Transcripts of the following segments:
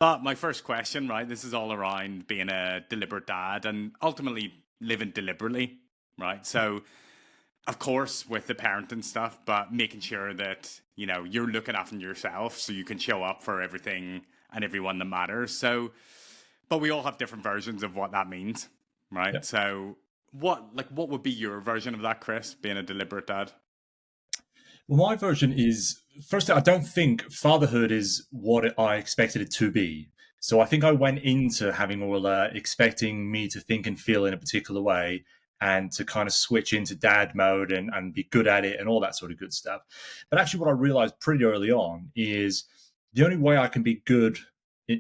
But my first question, right, this is all around being a deliberate dad and ultimately living deliberately, right? So, of course, with the parenting stuff, but making sure that, you're looking after yourself so you can show up for everything and everyone that matters. So, but we all have different versions of what that means, Yeah. right? So, what would be your version of that, Chris, being a deliberate dad? Well, my version is firstly, I don't think fatherhood is what I expected it to be. So I think I went into having Orla expecting me to think and feel in a particular way and to kind of switch into dad mode and be good at it and all that sort of good stuff. But actually, what I realized pretty early on is the only way I can be good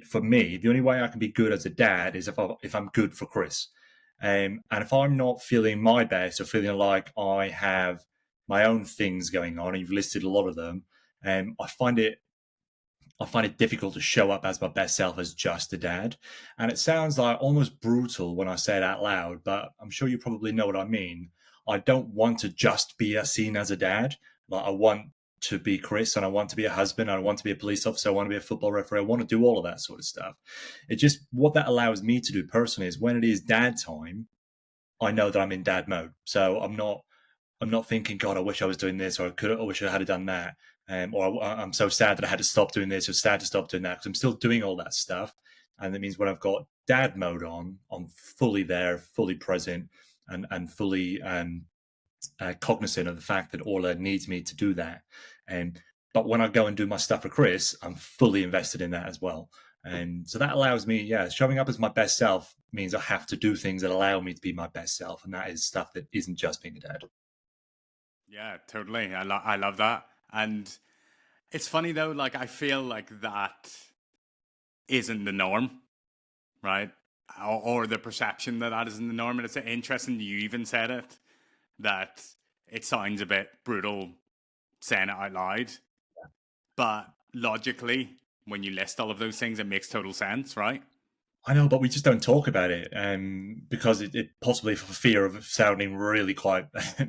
for me, the only way I can be good as a dad is if I'm good for Chris. And if I'm not feeling my best or feeling like I have my own things going on, and you've listed a lot of them, I find it difficult to show up as my best self as just a dad. And it sounds like almost brutal when I say it out loud, but I'm sure you probably know what I mean. I don't want to just be seen as a dad. Like I want to be Chris, and I want to be a husband, and I want to be a police officer, I want to be a football referee, I want to do all of that sort of stuff. It just what that allows me to do personally is when it is dad time, I know that I'm in dad mode. So I'm not thinking, God, I wish I was doing this, or I wish I had done that, or I'm so sad that I had to stop doing this, or sad to stop doing that, because I'm still doing all that stuff, and that means when I've got dad mode on, I'm fully there, fully present, and fully cognizant of the fact that Orla needs me to do that. And but when I go and do my stuff for Chris, I'm fully invested in that as well. And so that allows me, yeah, showing up as my best self means I have to do things that allow me to be my best self, and that is stuff that isn't just being a dad. Yeah, totally. I love that. And it's funny though, like I feel like that isn't the norm, right? Or the perception that that isn't the norm. And it's interesting you even said it, that it sounds a bit brutal saying it out loud, but logically, when you list all of those things, it makes total sense, right? I know, but we just don't talk about it, because it possibly for fear of sounding really quite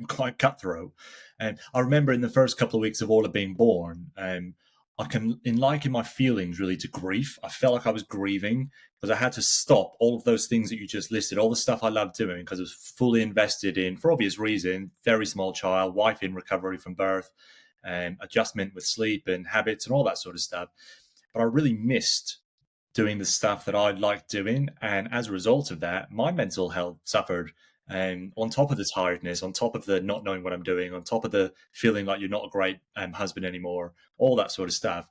quite cutthroat. And I remember in the first couple of weeks of Orla being born, I can in liking my feelings really to grief. I felt like I was grieving because I had to stop all of those things that you just listed, all the stuff I loved doing, because I was fully invested in, for obvious reason, very small child, wife in recovery from birth, adjustment with sleep and habits and all that sort of stuff. But I really missed doing the stuff that I liked doing. And as a result of that, my mental health suffered. And on top of the tiredness, on top of the not knowing what I'm doing, on top of the feeling like you're not a great husband anymore, all that sort of stuff,